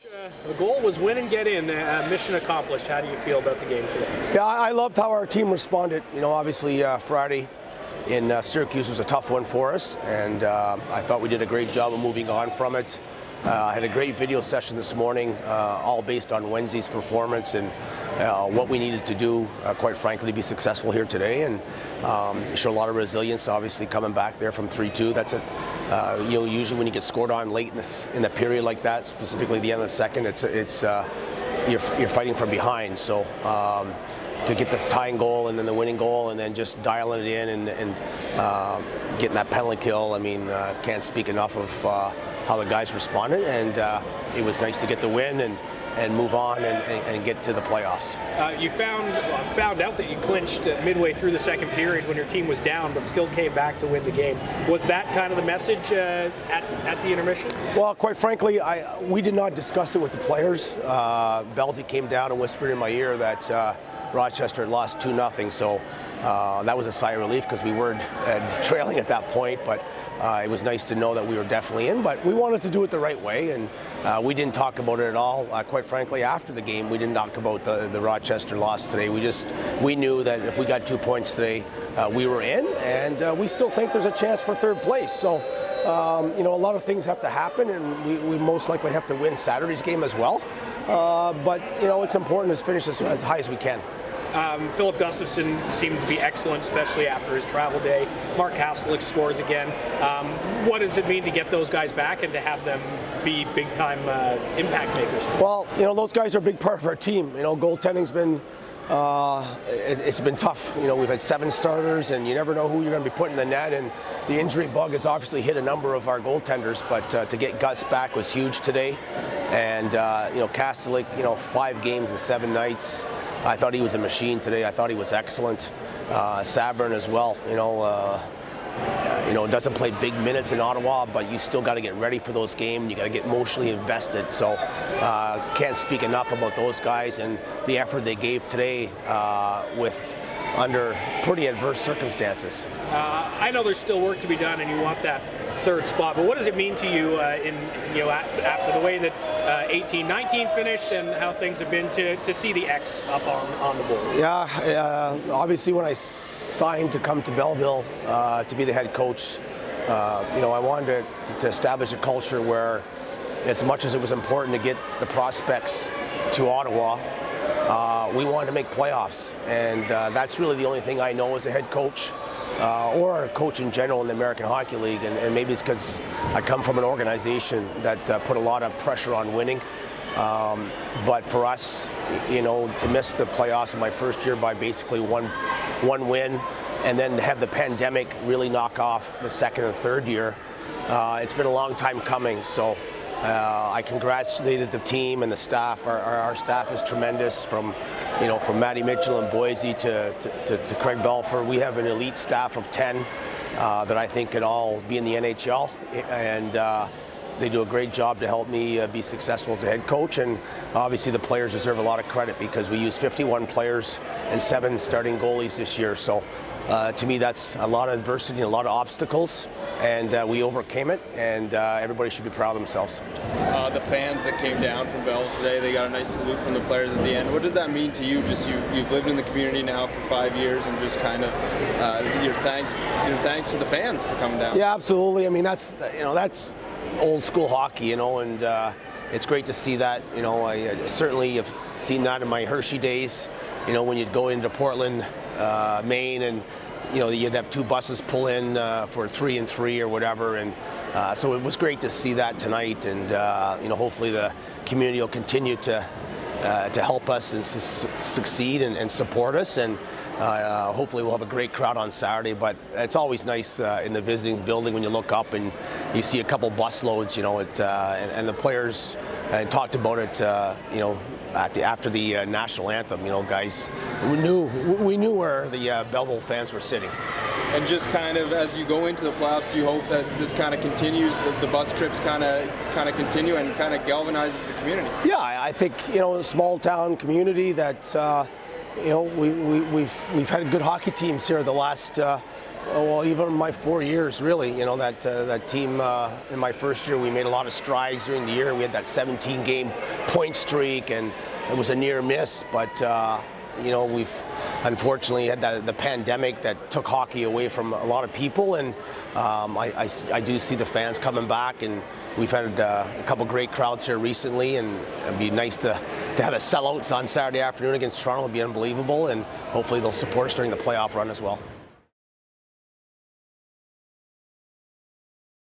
The goal was win and get in. Mission accomplished. How do you feel about the game today? Yeah, I loved how our team responded. Obviously Friday in Syracuse was a tough one for us, and I thought we did a great job of moving on from it. I had a great video session this morning, all based on Wednesday's performance and what we needed to do, quite frankly, to be successful here today. And show a lot of resilience, obviously, coming back there from 3-2. That's usually when you get scored on late in the period like that, specifically the end of the second, you're fighting from behind. So to get the tying goal and then the winning goal and then just dialing it in and getting that penalty kill, can't speak enough of how the guys responded, and it was nice to get the win and move on and get to the playoffs. You found out that you clinched midway through the second period when your team was down, but still came back to win the game. Was that kind of the message at the intermission? Well, quite frankly, we did not discuss it with the players. Belleville came down and whispered in my ear that Rochester had lost 2-0, so that was a sigh of relief because we were trailing at that point, but it was nice to know that we were definitely in, but we wanted to do it the right way, and we didn't talk about it at all. Quite frankly, after the game, we didn't talk about the Rochester loss today. We knew that if we got 2 points today, we were in, and we still think there's a chance for third place. So, a lot of things have to happen, and we most likely have to win Saturday's game as well. But it's important to finish as high as we can. Philip Gustafson seemed to be excellent, especially after his travel day. Mark Haslick scores again. What does it mean to get those guys back and to have them be big-time impact makers? Well, those guys are a big part of our team. Goaltending's been it's been tough. We've had 7 starters, and you never know who you're going to be putting in the net. And the injury bug has obviously hit a number of our goaltenders, but to get Gus back was huge today. And Kastelic, 5 games in 7 nights. I thought he was a machine today. I thought he was excellent. Sabern as well. Doesn't play big minutes in Ottawa, but you still got to get ready for those games. You got to get emotionally invested. So can't speak enough about those guys and the effort they gave today under pretty adverse circumstances. I know there's still work to be done, and you want that third spot. But what does it mean to you, after the way that 18-19 finished and how things have been to see the X up on the board? Yeah, obviously when I signed to come to Belleville to be the head coach, I wanted to establish a culture where, as much as it was important to get the prospects to Ottawa, we wanted to make playoffs, and that's really the only thing I know as a head coach. Or a coach in general in the American Hockey League, and maybe it's because I come from an organization that put a lot of pressure on winning. But for us, to miss the playoffs in my first year by basically one win, and then to have the pandemic really knock off the second and third year, it's been a long time coming. So I congratulated the team and the staff. Our staff is tremendous, from Matty Mitchell in Boise to Craig Belford. We have an elite staff of 10 that I think can all be in the NHL, and they do a great job to help me be successful as a head coach. And obviously the players deserve a lot of credit because we use 51 players and 7 starting goalies this year. So to me, that's a lot of adversity and a lot of obstacles, and we overcame it, and everybody should be proud of themselves. The fans that came down from Belleville today, they got a nice salute from the players at the end. What does that mean to you? Just you've lived in the community now for 5 years, and just kind of your thanks to the fans for coming down. Yeah, absolutely. That's old school hockey, and it's great to see that. I certainly have seen that in my Hershey days. When you'd go into Portland, Maine, and you'd have 2 buses pull in for 3 and 3 or whatever, and so it was great to see that tonight, and hopefully the community will continue to help us and succeed and support us, and hopefully we'll have a great crowd on Saturday. But it's always nice in the visiting building when you look up and you see a couple bus loads, and the players talked about it, after the national anthem. Guys, we knew where the Belleville fans were sitting. And just kind of as you go into the playoffs, do you hope that this kind of continues, the bus trips kind of continue and kind of galvanizes the community? Yeah, I think a small town community that we've had good hockey teams here the last well, even my 4 years, really, you know, that team in my first year, we made a lot of strides during the year. We had that 17-game point streak, and it was a near miss, but you know, we've unfortunately had the pandemic that took hockey away from a lot of people, and I do see the fans coming back, and we've had a couple great crowds here recently, and it'd be nice to have a sellouts on Saturday afternoon against Toronto. It'd be unbelievable, and hopefully they'll support us during the playoff run as well.